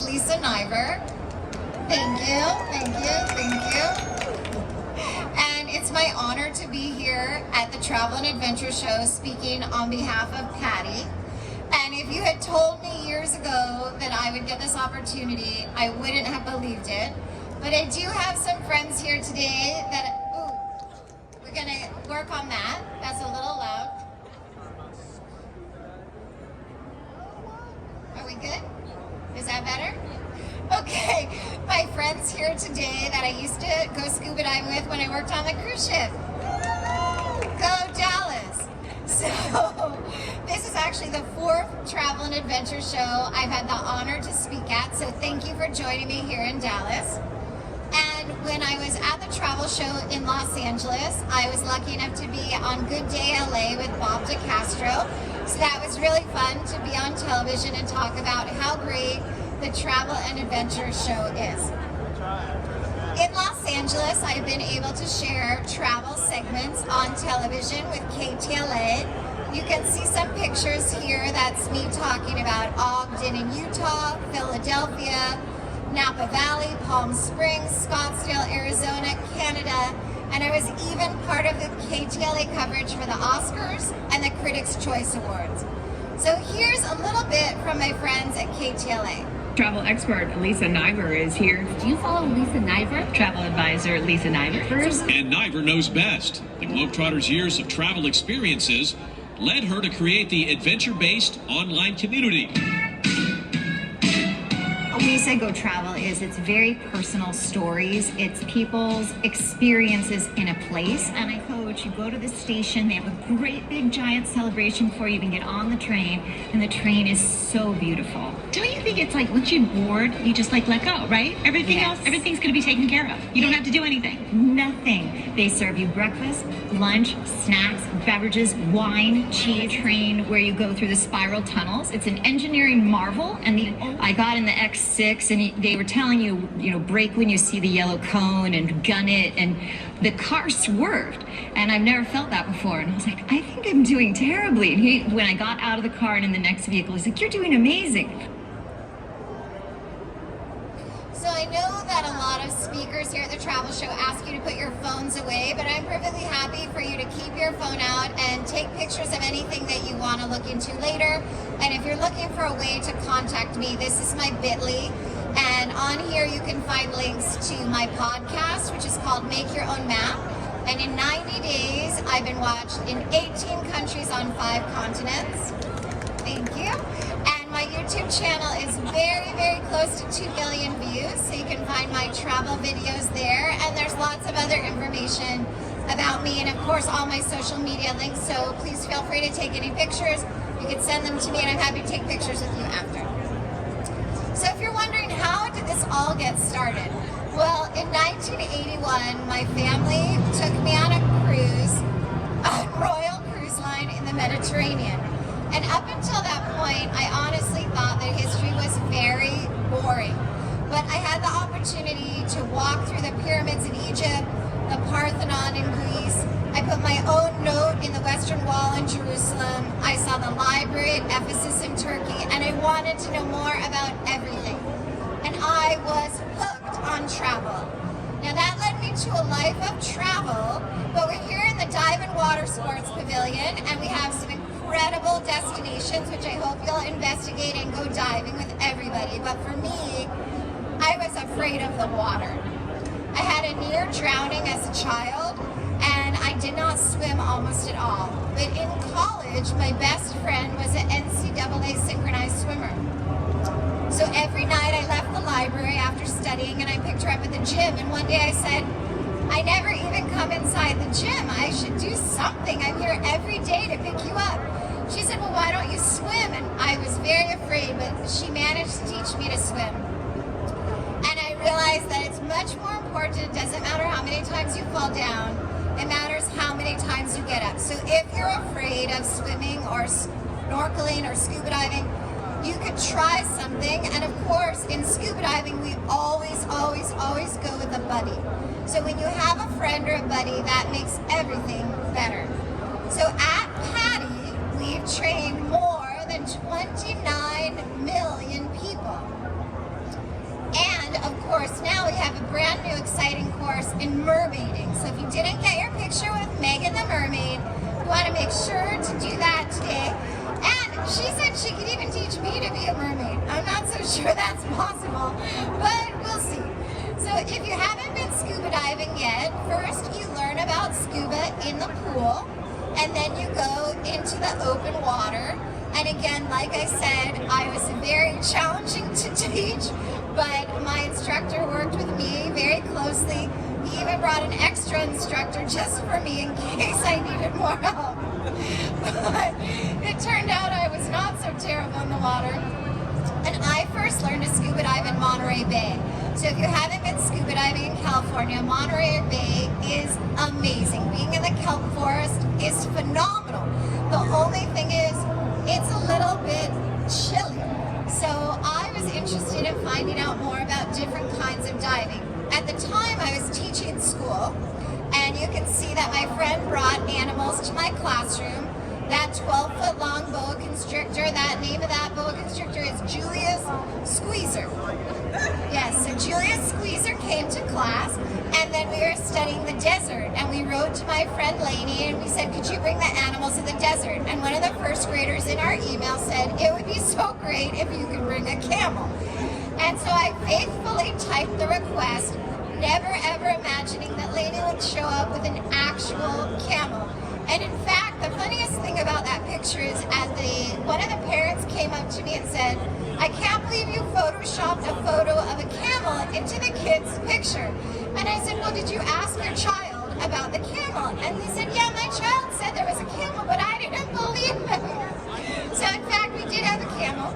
Lisa Niver. Thank you, thank you, thank you. And it's my honor to be here at the Travel and Adventure Show speaking on behalf of PADI. And if you had told me years ago that I would get this opportunity, I wouldn't have believed it. But I do have some friends here today that, we're gonna work on that. That's a little loud. Are we good? Is that better? Okay, my friends here today that I used to go scuba diving with when I worked on the cruise ship. Go Dallas! So, this is actually the 4th Travel and Adventure Show I've had the honor to speak at, so thank you for joining me here in Dallas. And when I was at the travel show in Los Angeles, I was lucky enough to be on Good Day LA with Bob DeCastro. So that was really fun to be on television and talk about how great the Travel and Adventure Show is. In Los Angeles, I've been able to share travel segments on television with KTLA. You can see some pictures here. That's me talking about Ogden in Utah, Philadelphia, Napa Valley, Palm Springs, Scottsdale, Arizona, Canada, and I was even part of the KTLA coverage for the Oscars and the Critics' Choice Awards. So here's a little bit from my friends at KTLA. Travel expert Lisa Niver is here. Do you follow Lisa Niver? Travel advisor Lisa Niver. And Niver knows best. The Globetrotters' years of travel experiences led her to create the adventure-based online community. When you say go travel it's very personal stories. It's people's experiences in a place. And I coach, you go to the station, they have a great big giant celebration before you even get on the train. And the train is so beautiful. Don't you think it's like once you board, you just like let go, right? Everything else, everything's going to be taken care of. You don't have to do anything. Nothing. They serve you breakfast, lunch, snacks, beverages, wine, cheese. Train where you go through the spiral tunnels. It's an engineering marvel. And I got in the X6 and they were telling you, brake when you see the yellow cone and gun it, and the car swerved. And I've never felt that before. And I was like, I think I'm doing terribly. And when I got out of the car and in the next vehicle, he's like, you're doing amazing. So I know that a lot of speakers here at the travel show ask you to put your phones away, but I'm perfectly happy for you to keep your phone out and take pictures of anything that you want to look into later. And if you're looking for a way to contact me, this is my bit.ly. And on here you can find links to my podcast, which is called Make Your Own Map. And in 90 days, I've been watched in 18 countries on 5 continents. Thank you. And my YouTube channel is very, very close to 2 million views, so you can find my travel videos there. And there's lots of other information about me, and of course all my social media links, so please feel free to take any pictures. You can send them to me, and I'm happy to take pictures with you after. So if you're wondering, how did this all get started? Well, in 1981, my family took me on a cruise on Royal Cruise Line in the Mediterranean. And up until that point, I honestly thought that history was very boring. But I had the opportunity to walk through the pyramids in Egypt, the Parthenon in Greece. I put my own note in the Western Wall in Jerusalem. I saw the library at Ephesus in Turkey, and I wanted to know more about everything. And I was hooked on travel. Now that led me to a life of travel, but we're here in the Dive and Watersports Pavilion, and we have some incredible destinations, which I hope you'll investigate and go diving with everybody. But for me, I was afraid of the water. I had a near drowning as a child, and I did not swim almost at all. But in college, my best friend was an NCAA synchronized swimmer. So every night I left the library after studying and I picked her up at the gym, and one day I said, I never even come inside the gym. I should do something. I'm here every day to pick you up. She said, well, why don't you swim? And I was very afraid, but she managed to teach me to swim. And I realized that it's much more important. It doesn't matter how many times you fall down. It matters how many times you get up. So if you're afraid of swimming or snorkeling or scuba diving, you could try something. And of course, in scuba diving, we always go with a buddy. So when you have a friend or a buddy, that makes everything better. So at PADI, we've trained more than 29 million people. exciting course in mermaiding. So if you didn't get your picture with Megan the Mermaid, you want to make sure to do that today. And she said she could even teach me to be a mermaid. I'm not so sure that's possible, but we'll see. So if you haven't been scuba diving yet, first you learn about scuba in the pool, and then you go into the open water. And again, like I said, I was very challenging to teach, but my instructor worked with me very closely. He even brought an extra instructor just for me in case I needed more help. But it turned out I was not so terrible in the water. And I first learned to scuba dive in Monterey Bay. So if you haven't been scuba diving in California, Monterey Bay is amazing. Being in the kelp forest is phenomenal. The only thing is, it's a little bit chilly. So I was interested in finding out more about different kinds of diving. At the time, I was teaching school, and you can see that my friend brought animals to my classroom. That 12-foot long boa constrictor, that name of that boa constrictor is Julius Squeezer. Yes, so Julius Squeezer came to class, and then we were studying the desert, and we wrote to my friend Lainey, and we said, could you bring the animals of the desert? And one of the first graders in our email said, it would be so great if you could bring a camel. And so I faithfully typed the request, never ever imagining that Lainey would show up with an actual camel. And in fact, the funniest thing about that picture is one of the parents came up to me and said, I can't believe you photoshopped a photo of a camel into the kid's picture. And I said, well, did you ask your child about the camel? And he said, yeah, my child said there was a camel, but I didn't believe him. So in fact, we did have a camel.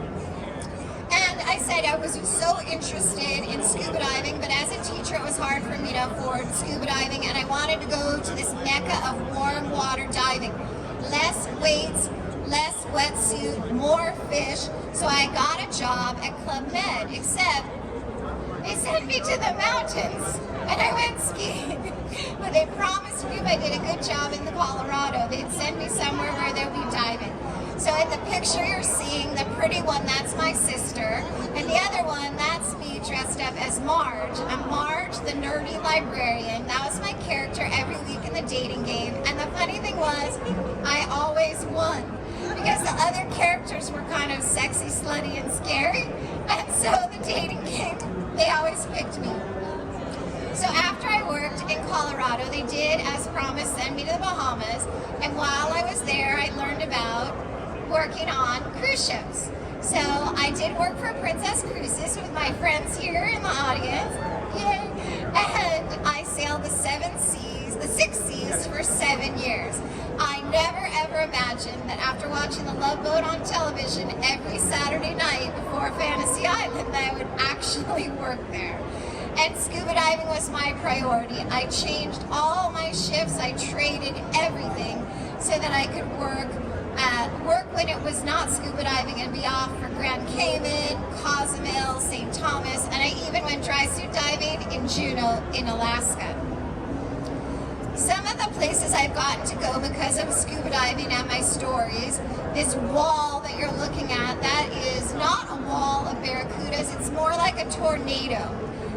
And I said I was so interested in scuba diving, but as a teacher it was hard for me to afford scuba diving, and I wanted to go to this mecca of warm water diving. Less weights, less wetsuit, more fish. So I got a job at Club Med, except they sent me to the mountains and I went skiing. But they promised me if I did a good job in the Colorado, they'd send me somewhere where there'd be diving. So in the picture you're seeing, the pretty one, that's my sister. And the other one, that's me dressed up as Marge. I'm Marge, the nerdy librarian. That was my character every week in the dating game. And the funny thing was, I always won. Because the other characters were kind of sexy, slutty, and scary. And so the dating game, they always picked me. So after I worked in Colorado, they did, as promised, send me to the Bahamas. And while I was there, I learned about working on cruise ships. So I did work for Princess Cruises with my friends here in the audience. Yay! And I sailed the 6 seas for 7 years. I never ever imagined that after watching The Love Boat on television every Saturday night before Fantasy Island, that I would actually work there. And scuba diving was my priority. I changed all my shifts, I traded everything so that I could work when it was not scuba diving and be off for Grand Cayman, Cozumel, St. Thomas, and I even went dry suit diving in Juneau in Alaska. Some of the places I've gotten to go because of scuba diving and my stories, this wall that you're looking at, that is not a wall of barracudas, it's more like a tornado.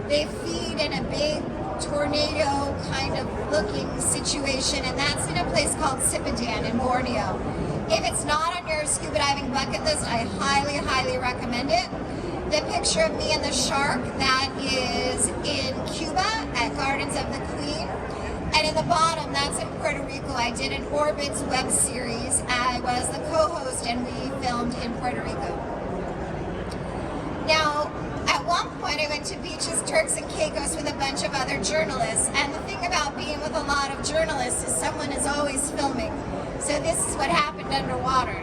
They feed in a big tornado kind of looking situation, and that's in a place called Sipadan in Borneo. If it's not on your scuba diving bucket list, I highly, highly recommend it. The picture of me and the shark, that is in Cuba at Gardens of the Queen. And in the bottom, that's in Puerto Rico. I did an Orbits web series. I was the co-host and we filmed in Puerto Rico. Now, at one point I went to beaches, Turks and Caicos with a bunch of other journalists. And the thing about being with a lot of journalists is someone is always filming. So this is what happened underwater.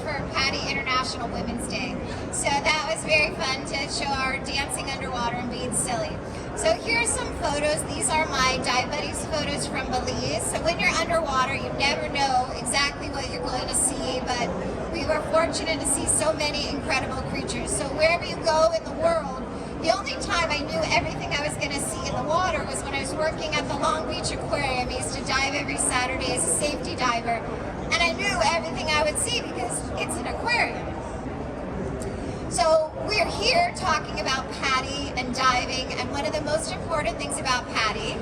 for PADI International Women's Day. So that was very fun to show our dancing underwater and being silly. So here's some photos. These are my Dive Buddies photos from Belize. So when you're underwater, you never know exactly what you're going to see, but we were fortunate to see so many incredible creatures. So wherever you go in the world, the only time I knew everything I was going to see in the water was when I was working at the Long Beach Aquarium. I used to dive every Saturday as a safety diver, and I knew everything I would see because it's an aquarium. So we're here talking about PADI and diving, and one of the most important things about PADI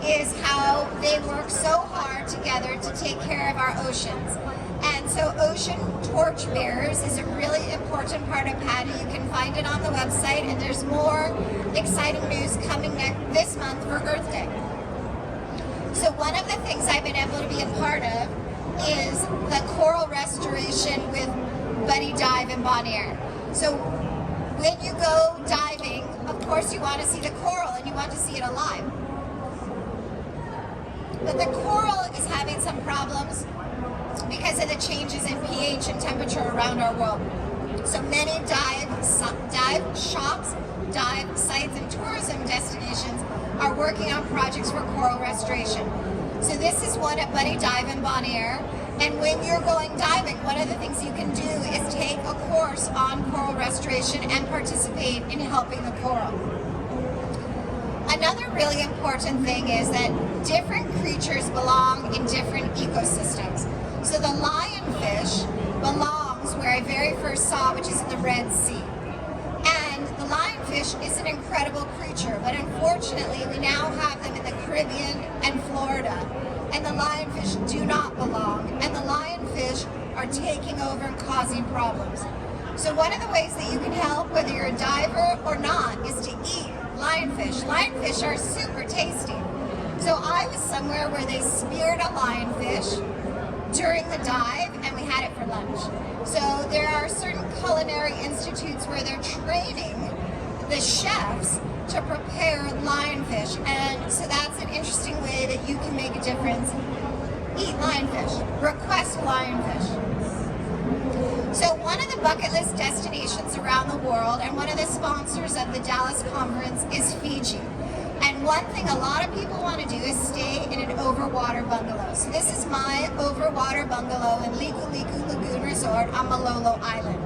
is how they work so hard together to take care of our oceans. And so Ocean Torch Bearers is a really important part of PADI. You can find it on the website, and there's more exciting news coming this month for Earth Day. So one of the things I've been able to be a part of is the coral restoration with Buddy Dive and Bonaire. So when you go diving, of course you want to see the coral and you want to see it alive. But the coral is having some problems because of the changes in pH and temperature around our world. So many dive shops, dive sites, and tourism destinations are working on projects for coral restoration. So this is one at Buddy Dive and Bonaire. And when you're going diving, one of the things you can do is take a course on coral restoration and participate in helping the coral. Another really important thing is that different creatures belong in different ecosystems. So the lionfish belongs where I very first saw, which is in the Red Sea. And the lionfish is an incredible creature, but unfortunately we now have them in the Caribbean and Florida. And the lionfish do not belong, and the lionfish are taking over and causing problems. So one of the ways that you can help, whether you're a diver or not, is to eat lionfish. Lionfish are super tasty. So I was somewhere where they speared a lionfish during the dive, and we had it for lunch. So there are certain culinary institutes where they're training the chefs to prepare lionfish, and so that's an interesting way that you can make a difference. Eat lionfish, request lionfish. So one of the bucket list destinations around the world, and one of the sponsors of the Dallas conference, is Fiji. And one thing a lot of people want to do is stay in an overwater bungalow. So this is my overwater bungalow in Liku Liku Lagoon Resort on Malolo Island.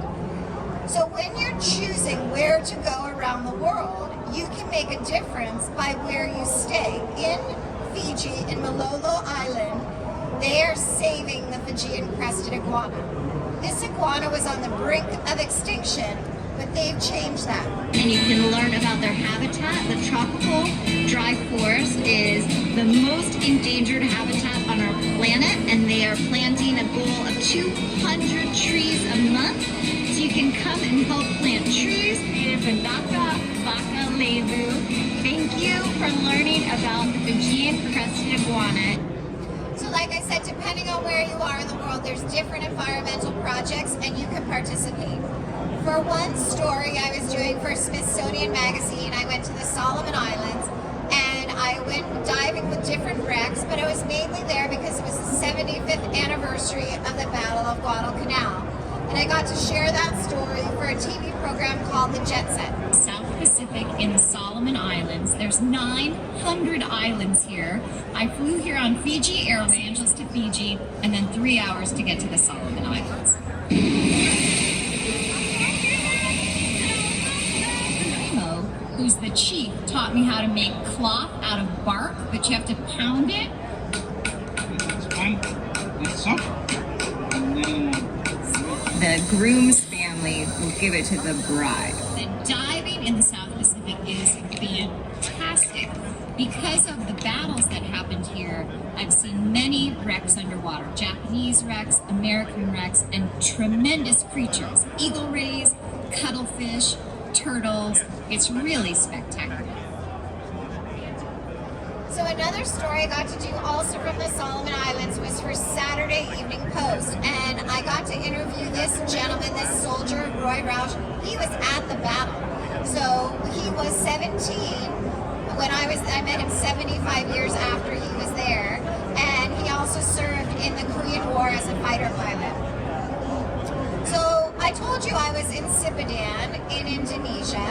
So when you're choosing where to go around the world, you can make a difference by where you stay. In Fiji, in Malolo Island, they are saving the Fijian crested iguana. This iguana was on the brink of extinction, but they've changed that. And you can learn about their habitat. The tropical dry forest is the most endangered habitat on our planet, and they are planting a goal of 200 trees a month. So you can come and help plant trees. Thank you for learning about the Fijian crested iguana. So like I said, depending on where you are in the world, there's different environmental projects and you can participate. For one story I was doing for Smithsonian Magazine, I went to the Solomon Islands and I went diving with different wrecks, but I was mainly there because it was the 75th anniversary of the Battle of Guadalcanal. And I got to share that story for a TV program called The Jet Set. South Pacific in the Solomon Islands. There's 900 islands here. I flew here on Fiji Air, Los Angeles to Fiji, and then 3 hours to get to the Solomon Islands. Mo, who's the chief, taught me how to make cloth out of bark, but you have to pound it. That's one. That's soft. And then the groom's family will give it to the bride. The diving in the South Pacific is fantastic. Because of the battles that happened here, I've seen many wrecks underwater. Japanese wrecks, American wrecks, and tremendous creatures. Eagle rays, cuttlefish, turtles. It's really spectacular. So another story I got to do also from the Solomon Islands was for Saturday Evening Post, and I got to interview this gentleman, this soldier, Roy Rausch. He was at the battle. So he was 17 when I met him 75 years after he was there, and he also served in the Korean War as a fighter pilot. So I told you I was in Sipadan in Indonesia,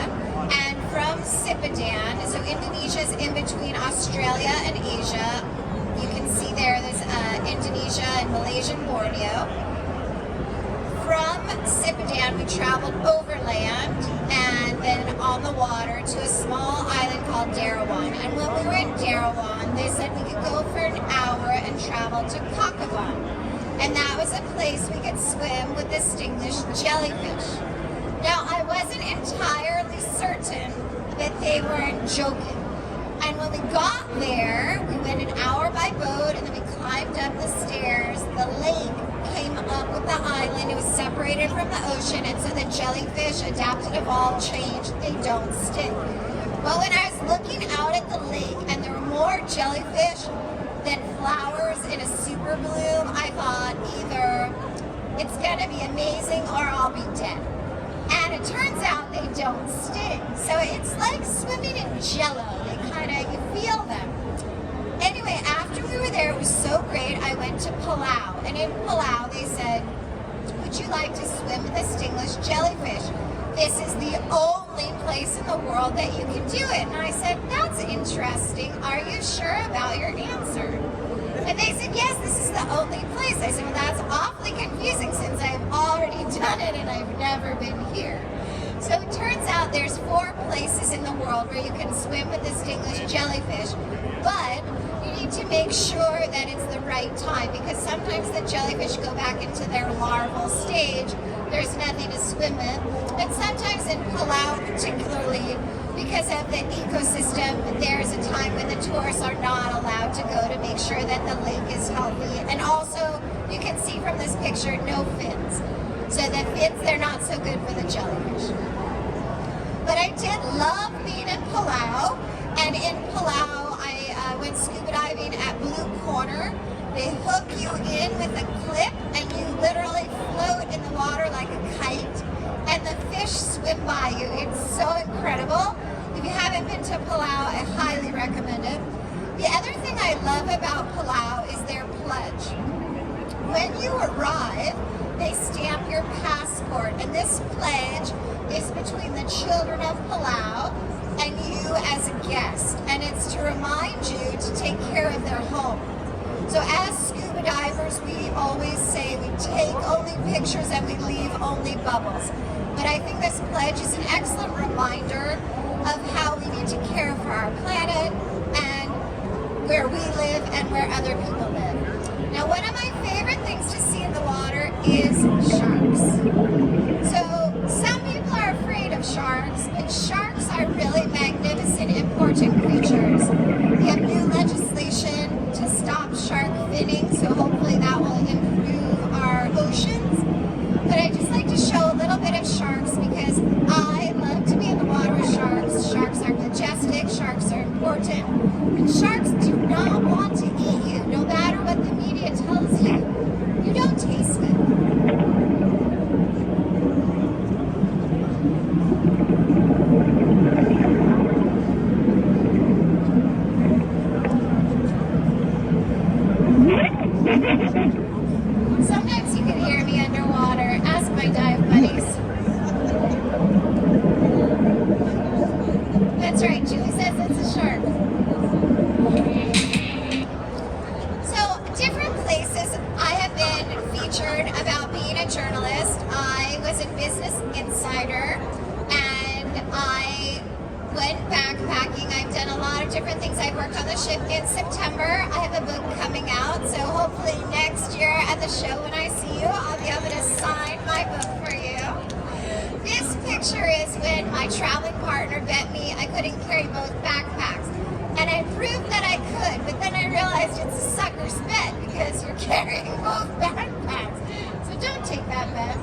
and from Sipadan, so Indonesia is in between Australia and Asia. You can see there's Indonesia and Malaysia and Borneo. From Sipadan, we traveled overland and then on the water to a small island called Derawan. And when we were in Derawan, they said we could go for an hour and travel to Kakavan. And that was a place we could swim with distinguished jellyfish. Now, I wasn't entirely certain that they weren't joking. And when we got there, we went an hour by boat and then we climbed up the stairs. The lake came up with the island. It was separated from the ocean, and so the jellyfish adapted, evolved, changed. They don't stink. But when I was looking out at the lake and there were more jellyfish than flowers in a super bloom, I thought either it's gonna be amazing or I'll be dead. And it turns out they don't sting. So it's like swimming in jello. They you feel them. Anyway, after we were there, it was so great, I went to Palau. And in Palau, they said, would you like to swim with a stingless jellyfish? This is the only place in the world that you can do it. And I said, that's interesting. Are you sure about your answer? And they said, yes, this is the only place. I said, well, that's awfully confusing since I've already done it and I've never been here. So it turns out there's 4 places in the world where you can swim with distinguished jellyfish, but you need to make sure that it's the right time because sometimes the jellyfish go back into their larval stage. There's nothing to swim with. And sometimes in Palau particularly, because of the ecosystem, there's a time when the tourists are not allowed to go to make sure that the lake is healthy. And also, you can see from this picture, no fins. So the fins, they're not so good for the jellyfish. But I did love being in Palau. And in Palau, I went scuba diving at Blue Corner. They hook you in with a clip and you literally float in the water like a kite. And the fish swim by you. It's so incredible. If you haven't been to Palau, I highly recommend it. The other thing I love about Palau is their pledge. When you arrive, they stamp your passport, and this pledge is between the children of Palau and you as a guest, and it's to remind you to take care of their home. So as scuba divers, we always say we take only pictures and we leave only bubbles. But I think this pledge is an excellent reminder of how we need to care for our planet and where we live and where other people live. Now, one of my favorite things to see in the water is sharks. So some people are afraid of sharks, but sharks are really magnificent, important creatures. We have new legislation to stop shark finning, so hopefully that will improve our oceans. But I just like to show a little bit of sharks because I love to be in the water with sharks. Sharks are majestic, sharks are important, and sharks do not want to eat you, no matter what the media tells you. You don't taste it. Sometimes you can hear me underwater. Ask my dive buddies. That's right, Julie says it's a shark. So, different places I have been featured about being a journalist. I was in Business Insider and I went backpacking. I've done a lot of different things. I've worked on the ship in September. I have a book coming out, so hopefully next year at the show when I see you, I'll be able to sign my book for you. This picture is when my traveling partner bet me I couldn't carry both backpacks. And I proved that I could, but then I realized it's a sucker's bet because you're carrying both backpacks. So don't take that bet.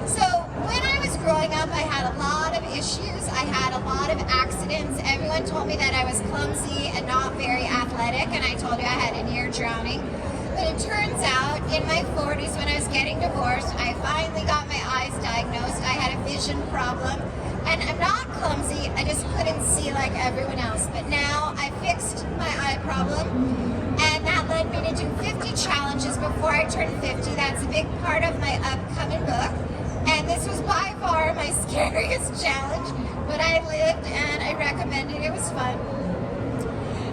So when I was growing up, I had a lot of issues. I had a lot of accidents. Everyone told me that I was clumsy and not very athletic, and I told you I had a near drowning. But it turns out, in my 40s, when I was getting divorced, I finally got my eyes diagnosed. I had a vision problem, and I'm not clumsy, I just couldn't see like everyone else. But now I fixed my eye problem, and that led me me to do 50 challenges before I turn 50. That's a big part of my upcoming book. And this was by far my scariest challenge, but I lived and I recommend it. It was fun.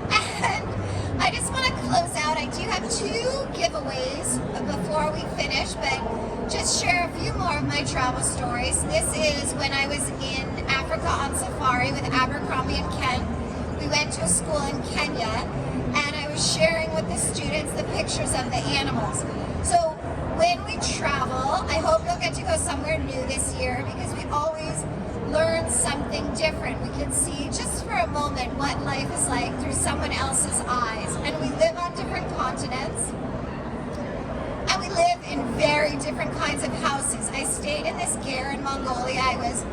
And I just want to close out. I do have 2 giveaways before we finish, but just share a few more of my travel stories. This is when I was in Africa on safari with Abercrombie and Kent. We went to a school in Kenya, and I was sharing with the students the pictures of the animals. So when we travel, I hope you'll get to go somewhere new this year, because we always learn something different. We can see just for a moment what life is like through someone else's eyes. And we live on different continents, and we live in very different kinds of houses. I stayed in this ger in Mongolia. I was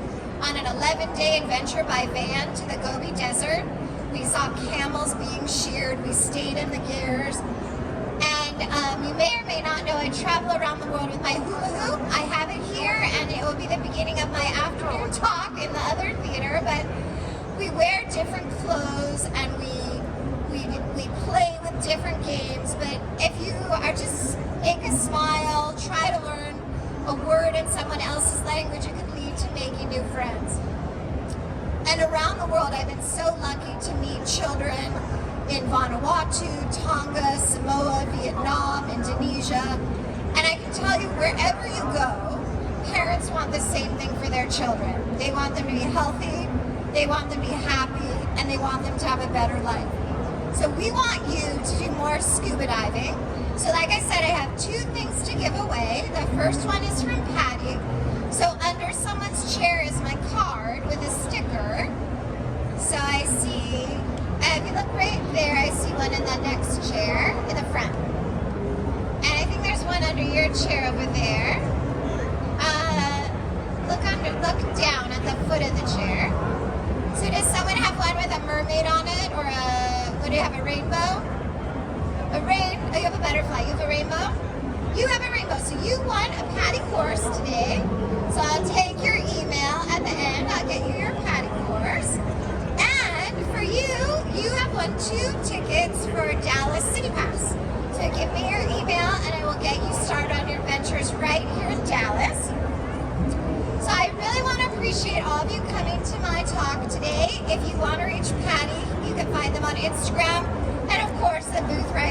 on an 11-day adventure by van to the Gobi Desert. We saw camels being sheared. We stayed in the gers. And you may or may not know I travel around the world with my hula hoop. I have it here, and it will be the beginning of my afternoon talk in the other theater. But we wear different clothes, and we play with different games. But if you are just make a smile, try to learn a word in someone else's language, it could lead to making new friends. And around the world, I've been so lucky to meet children in Vanuatu, Tonga, Samoa, Vietnam, Indonesia. And I can tell you, wherever you go, parents want the same thing for their children. They want them to be healthy, they want them to be happy, and they want them to have a better life. So we want you to do more scuba diving. So like I said, I have 2 things to give away. The first one is from PADI. So under someone's chair is my card with a sticker. So I see, if you look right there, I see one in the next chair in the front. And I think there's one under your chair over there. Look down at the foot of the chair. So does someone have one with a mermaid on it, or would you have a rainbow? Oh, you have a butterfly. You have a rainbow? You have a rainbow. So you won a PADI course today. So I'll take your email at the end. I'll get you your PADI course. And for you, you have won 2 tickets for Dallas City Pass. So give me your email, and I will get you started on your adventures right here in Dallas. So I really want to appreciate all of you coming to my talk today. If you want to reach PADI, you can find them on Instagram, and of course the booth right